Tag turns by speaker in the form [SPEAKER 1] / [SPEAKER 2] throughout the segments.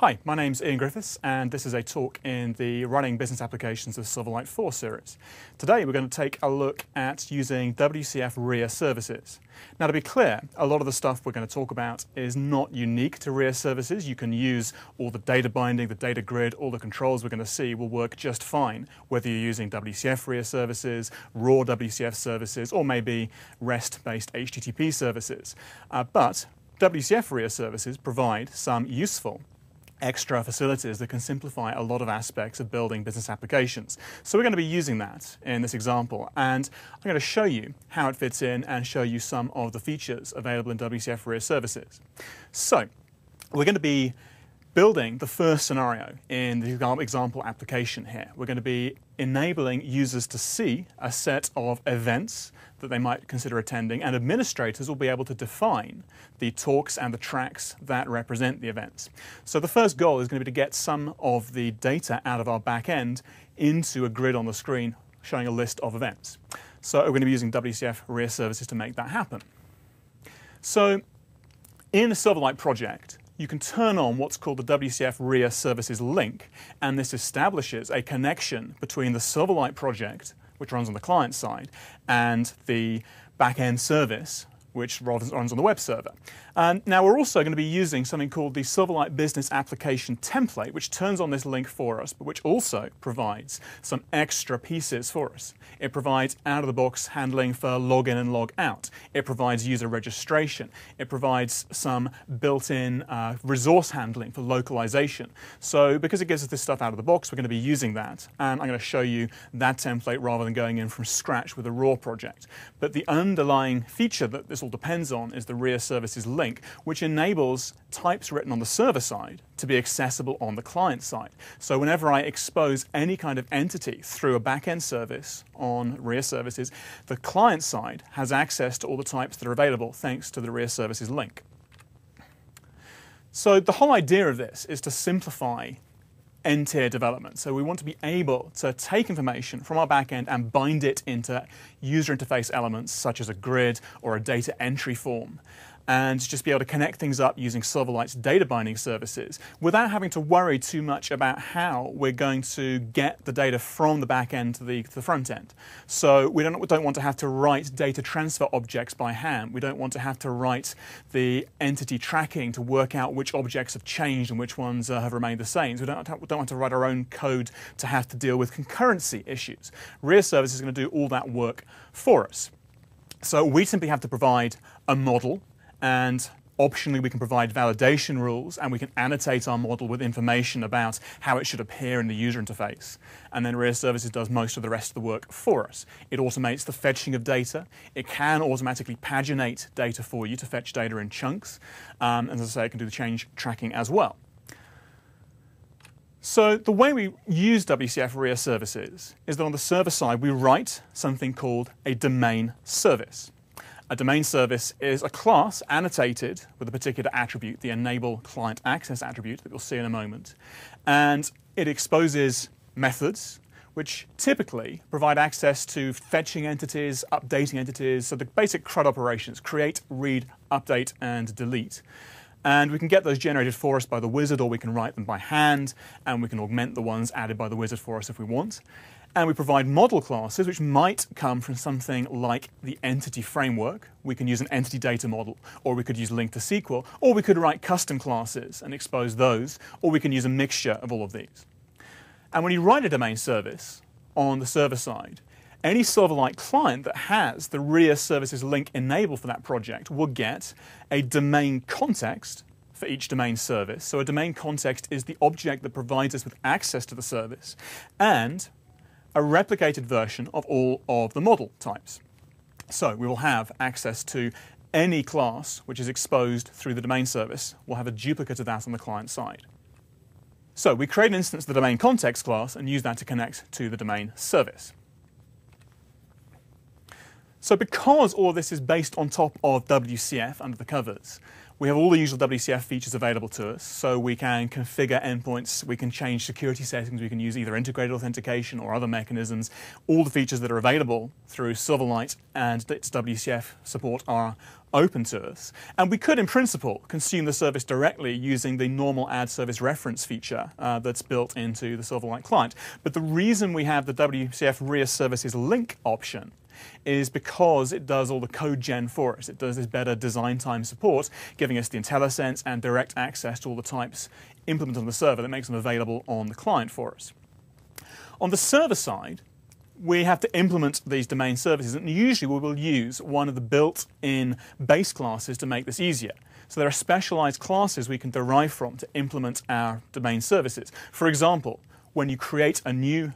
[SPEAKER 1] Hi, my name's Ian Griffiths, and this is a talk in the Running Business Applications of Silverlight4 series. Today we're going to take a look at using WCF RIA services. Now, to be clear, a lot of the stuff we're going to talk about is not unique to RIA services. You can use all the data binding, the data grid, all the controls we're going to see will work just fine, whether you're using WCF RIA services, raw WCF services, or maybe REST-based HTTP services. But WCF RIA services provide some useful extra facilities that can simplify a lot of aspects of building business applications. So we're going to be using that in this example, and I'm going to show you how it fits in and show you some of the features available in WCF RIA services. So we're going to be building the first scenario in the example application here. We're going to be enabling users to see a set of events that they might consider attending, and administrators will be able to define the talks and the tracks that represent the events. So the first goal is going to be to get some of the data out of our back end into a grid on the screen showing a list of events. So we're going to be using WCF RIA services to make that happen. So in the Silverlight project, you can turn on what's called the WCF RIA services link, and this establishes a connection between the Silverlight project, which runs on the client side, and the back-end service, which runs on the web server. Now we're also going to be using something called the Silverlight Business Application Template, which turns on this link for us, but which also provides some extra pieces for us. It provides out-of-the-box handling for login and log out. It provides user registration. It provides some built-in resource handling for localization. So because it gives us this stuff out of the box, we're going to be using that. And I'm going to show you that template rather than going in from scratch with a raw project. But the underlying feature that this all depends on is the RIA services link, which enables types written on the server side to be accessible on the client side. So whenever I expose any kind of entity through a back-end service on RIA services, the client side has access to all the types that are available thanks to the RIA services link. So the whole idea of this is to simplify end-tier development. So we want to be able to take information from our backend and bind it into user interface elements such as a grid or a data entry form, and just be able to connect things up using Silverlight's data binding services without having to worry too much about how we're going to get the data from the back end to the front end. So we don't want to have to write data transfer objects by hand. We don't want to have to write the entity tracking to work out which objects have changed and which ones have remained the same. So we don't want to write our own code to have to deal with concurrency issues. RIA service is going to do all that work for us. So we simply have to provide a model, and optionally we can provide validation rules, and we can annotate our model with information about how it should appear in the user interface. And then RIA services does most of the rest of the work for us. It automates the fetching of data. It can automatically paginate data for you to fetch data in chunks. And as I say, it can do the change tracking as well. So the way we use WCF RIA services is that on the server side we write something called a domain service. A domain service is a class annotated with a particular attribute, the enable client access attribute that we'll see in a moment. And it exposes methods which typically provide access to fetching entities, updating entities, so the basic CRUD operations: create, read, update, and delete. And we can get those generated for us by the wizard, or we can write them by hand, and we can augment the ones added by the wizard for us if we want. And we provide model classes, which might come from something like the entity framework. We can use an entity data model, or we could use link to SQL, or we could write custom classes and expose those, or we can use a mixture of all of these. And when you write a domain service on the server side, any Silverlight client that has the RIA services link enabled for that project will get a domain context for each domain service. So a domain context is the object that provides us with access to the service, and a replicated version of all of the model types. So we will have access to any class which is exposed through the domain service. We'll have a duplicate of that on the client side. So we create an instance of the domain context class and use that to connect to the domain service. So because all of this is based on top of WCF under the covers, We have all the usual WCF features available to us, so we can configure endpoints, we can change security settings, we can use either integrated authentication or other mechanisms. All the features that are available through Silverlight and its WCF support are open to us. And we could, in principle, consume the service directly using the normal add service reference feature that's built into the Silverlight client. But the reason we have the WCF RIA services link option is because it does all the code gen for us. It does this better design time support, giving us the IntelliSense and direct access to all the types implemented on the server that makes them available on the client for us. On the server side, we have to implement these domain services, and usually we will use one of the built-in base classes to make this easier. So there are specialized classes we can derive from to implement our domain services. For example, when you create a new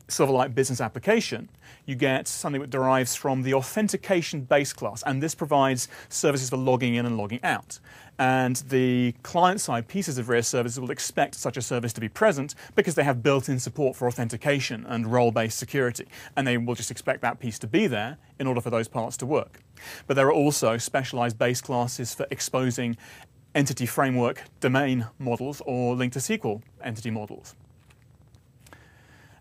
[SPEAKER 1] Silverlight business application, you get something that derives from the authentication base class, and this provides services for logging in and logging out. And the client-side pieces of RIA services will expect such a service to be present because they have built-in support for authentication and role-based security, and they will just expect that piece to be there in order for those parts to work. But there are also specialized base classes for exposing entity framework domain models or link-to-SQL entity models.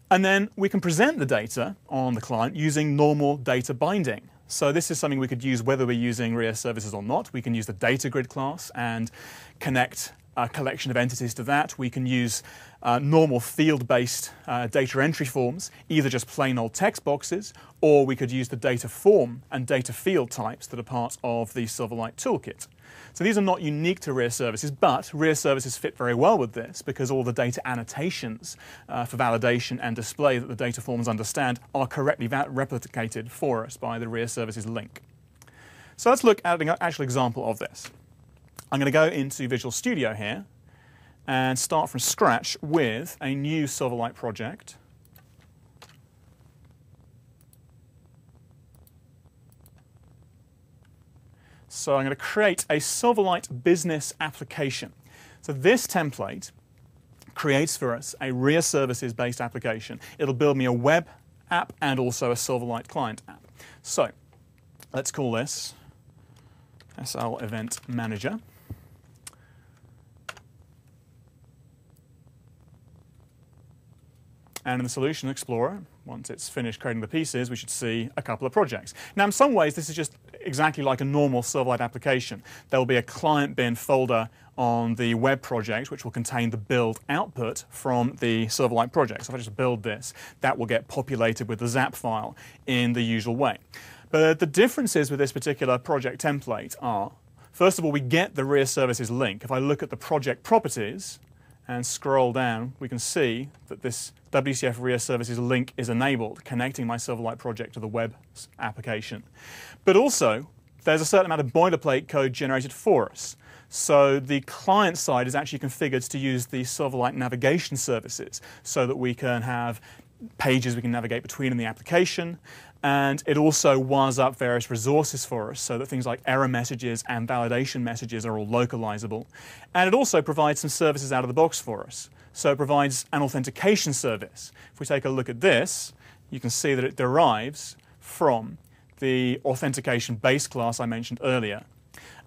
[SPEAKER 1] And then we can present the data on the client using normal data binding. So this is something we could use whether we're using RIA services or not. We can use the data grid class and connect a collection of entities to that. We can use normal field-based data entry forms, either just plain old text boxes, or we could use the data form and data field types that are part of the Silverlight toolkit. So these are not unique to RIA services, but RIA services fit very well with this because all the data annotations for validation and display that the data forms understand are correctly replicated for us by the RIA services link. So let's look at an actual example of this. I'm going to go into Visual Studio here and start from scratch with a new Silverlight project. So I'm going to create a Silverlight business application. So this template creates for us a RIA services-based application. It'll build me a web app and also a Silverlight client app. So let's call this SL Event Manager. And in the Solution Explorer, once it's finished creating the pieces, we should see a couple of projects. Now, in some ways, this is just exactly like a normal Silverlight application. There will be a client bin folder on the web project, which will contain the build output from the Silverlight project. So if I just build this, that will get populated with the ZAP file in the usual way. But the differences with this particular project template are, first of all, we get the RIA services link. If I look at the project properties and scroll down, we can see that this WCF RIA services link is enabled, connecting my Silverlight project to the web application. But also, there's a certain amount of boilerplate code generated for us. So the client side is actually configured to use the Silverlight navigation services so that we can have pages we can navigate between in the application. And it also wires up various resources for us so that things like error messages and validation messages are all localizable. And it also provides some services out of the box for us. So it provides an authentication service. If we take a look at this, you can see that it derives from the authentication base class I mentioned earlier.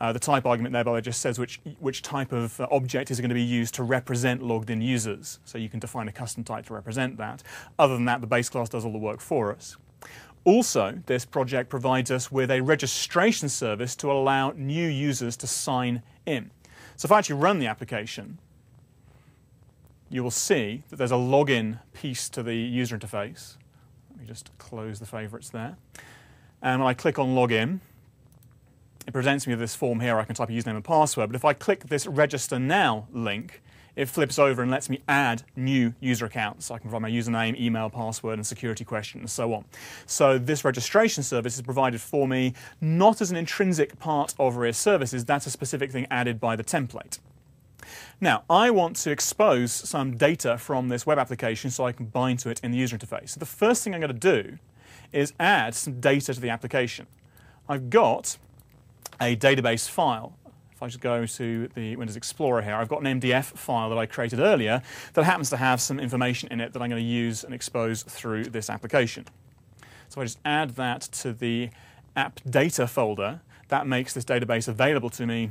[SPEAKER 1] The type argument there, by the way, just says which type of object is going to be used to represent logged-in users. So you can define a custom type to represent that. Other than that, the base class does all the work for us. Also, this project provides us with a registration service to allow new users to sign in. So if I actually run the application, you will see that there's a login piece to the user interface. Let me just close the favorites there. And when I click on login, it presents me with this form here. I can type a username and password. But if I click this Register Now link, it flips over and lets me add new user accounts. So I can provide my username, email, password, and security question, and so on. So this registration service is provided for me not as an intrinsic part of RIA services. That's a specific thing added by the template. Now, I want to expose some data from this web application so I can bind to it in the user interface. So the first thing I'm going to do is add some data to the application. I've got a database file. If I just go to the Windows Explorer here, I've got an MDF file that I created earlier that happens to have some information in it that I'm going to use and expose through this application. So I just add that to the app data folder. That makes this database available to me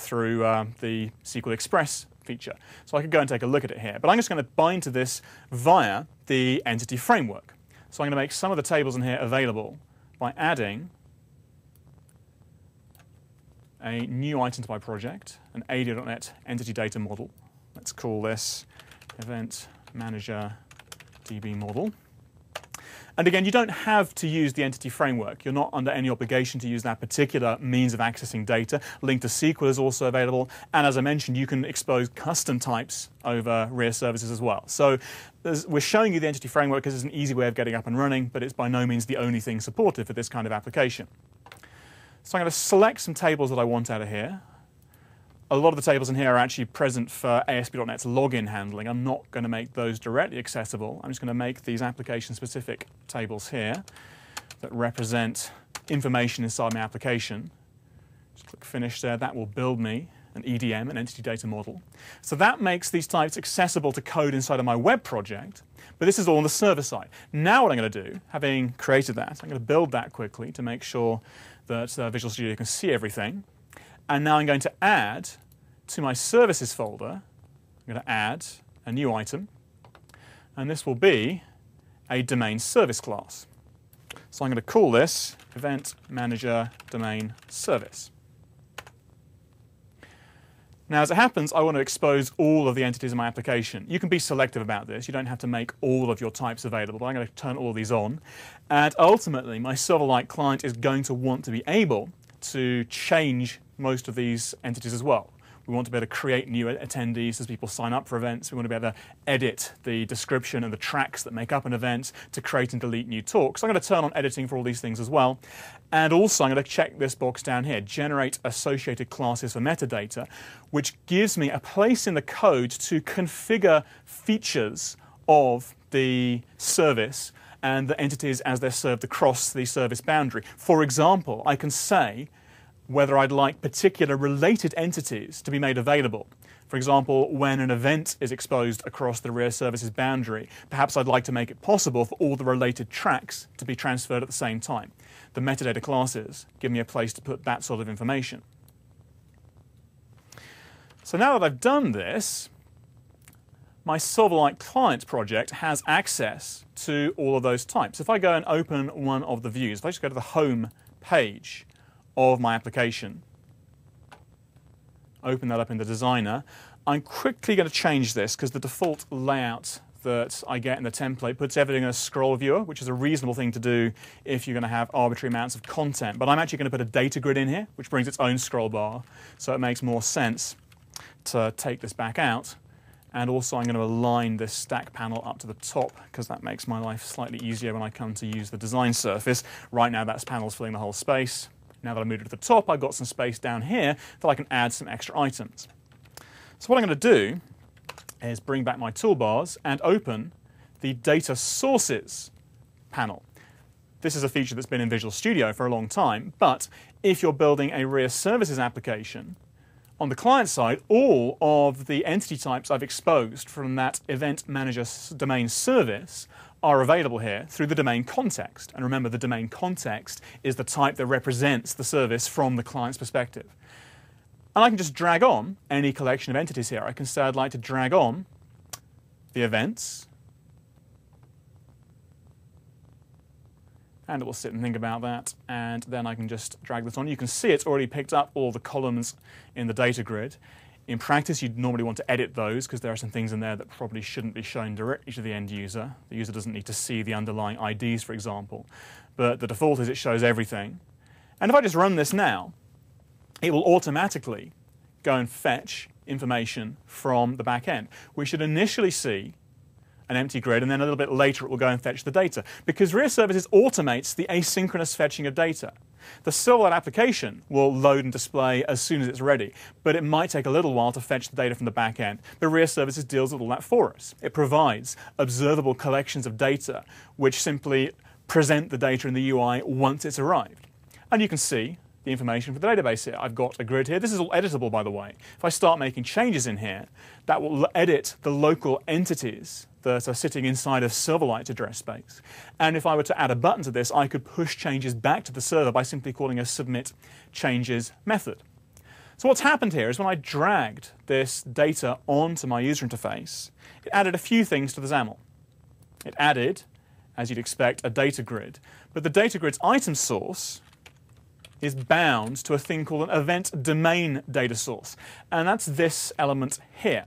[SPEAKER 1] through the SQL Express feature. So I could go and take a look at it here. But I'm just going to bind to this via the entity framework. So I'm going to make some of the tables in here available by adding a new item to my project, an ADO.NET entity data model. Let's call this Event Manager DB model. And again, you don't have to use the entity framework. You're not under any obligation to use that particular means of accessing data. Link to SQL is also available. And as I mentioned, you can expose custom types over RIA services as well. So we're showing you the entity framework because it's an easy way of getting up and running, but it's by no means the only thing supported for this kind of application. So I'm going to select some tables that I want out of here. A lot of the tables in here are actually present for ASP.NET's login handling. I'm not going to make those directly accessible. I'm just going to make these application-specific tables here that represent information inside my application. Just click Finish there. That will build me an EDM, an entity data model. So that makes these types accessible to code inside of my web project, but this is all on the server side. Now what I'm going to do, having created that, I'm going to build that quickly to make sure that Visual Studio can see everything. And now I'm going to add to my services folder, I'm going to add a new item, and this will be a domain service class. So I'm going to call this Event Manager Domain Service. Now, as it happens, I want to expose all of the entities in my application. You can be selective about this. You don't have to make all of your types available, but I'm going to turn all of these on. And ultimately, my Silverlight client is going to want to be able to change most of these entities as well. We want to be able to create new attendees as people sign up for events. We want to be able to edit the description and the tracks that make up an event to create and delete new talks. So I'm going to turn on editing for all these things as well. And also I'm going to check this box down here, generate associated classes for metadata, which gives me a place in the code to configure features of the service and the entities as they're served across the service boundary. For example, I can say whether I'd like particular related entities to be made available. For example, when an event is exposed across the RIA services boundary, perhaps I'd like to make it possible for all the related tracks to be transferred at the same time. The metadata classes give me a place to put that sort of information. So now that I've done this, my Silverlight client project has access to all of those types. If I go and open one of the views, if I just go to the home page of my application, open that up in the designer, I'm quickly going to change this because the default layout that I get in the template puts everything in a scroll viewer, which is a reasonable thing to do if you're going to have arbitrary amounts of content. But I'm actually going to put a data grid in here, which brings its own scroll bar, so it makes more sense to take this back out. And also I'm going to align this stack panel up to the top because that makes my life slightly easier when I come to use the design surface. Right now that panel's filling the whole space. Now that I moved it to the top, I've got some space down here that I can add some extra items. So what I'm going to do is bring back my toolbars and open the Data Sources panel. This is a feature that's been in Visual Studio for a long time, but if you're building a RIA services application, on the client side, all of the entity types I've exposed from that Event Manager domain service are available here through the domain context. And remember, the domain context is the type that represents the service from the client's perspective. And I can just drag on any collection of entities here. I can say I'd like to drag on the events. And it will sit and think about that. And then I can just drag this on. You can see it's already picked up all the columns in the data grid. In practice, you'd normally want to edit those because there are some things in there that probably shouldn't be shown directly to the end user. The user doesn't need to see the underlying IDs, for example. But the default is it shows everything. And if I just run this now, it will automatically go and fetch information from the back end. We should initially see an empty grid, and then a little bit later it will go and fetch the data. Because RIA Services automates the asynchronous fetching of data. The Silverlight application will load and display as soon as it's ready, but it might take a little while to fetch the data from the back end. But RIA Services deals with all that for us. It provides observable collections of data which simply present the data in the UI once it's arrived. And you can see the information for the database here. I've got a grid here. This is all editable, by the way. If I start making changes in here, that will edit the local entities that are sitting inside of Silverlight's address space. And if I were to add a button to this, I could push changes back to the server by simply calling a submit changes method. So what's happened here is when I dragged this data onto my user interface, it added a few things to the XAML. It added, as you'd expect, a data grid. But the data grid's item source is bound to a thing called an event domain data source. And that's this element here.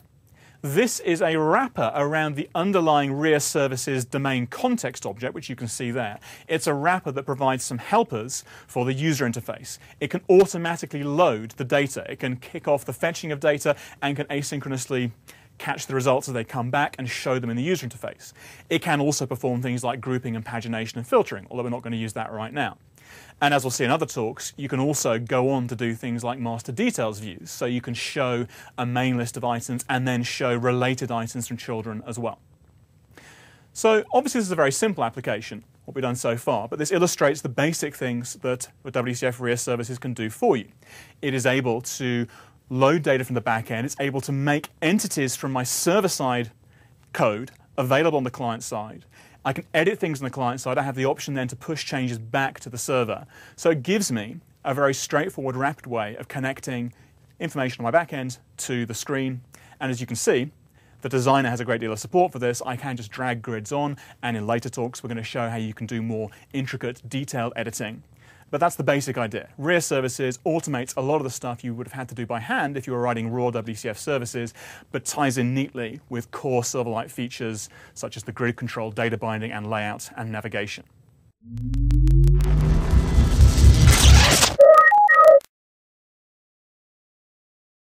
[SPEAKER 1] This is a wrapper around the underlying RIA services domain context object, which you can see there. It's a wrapper that provides some helpers for the user interface. It can automatically load the data. It can kick off the fetching of data and can asynchronously catch the results as they come back and show them in the user interface. It can also perform things like grouping and pagination and filtering, although we're not going to use that right now. And as we'll see in other talks, you can also go on to do things like master details views. So you can show a main list of items and then show related items from children as well. So obviously this is a very simple application, what we've done so far, but this illustrates the basic things that the WCF RIA services can do for you. It is able to load data from the back end. It's able to make entities from my server-side code available on the client side. I can edit things on the client side. I have the option then to push changes back to the server. So it gives me a very straightforward, rapid way of connecting information on my back end to the screen. And as you can see, the designer has a great deal of support for this. I can just drag grids on, and in later talks we're going to show how you can do more intricate, detailed editing. But that's the basic idea. RIA services automates a lot of the stuff you would have had to do by hand if you were writing raw WCF services, but ties in neatly with core Silverlight features such as the grid control, data binding, and layout and navigation.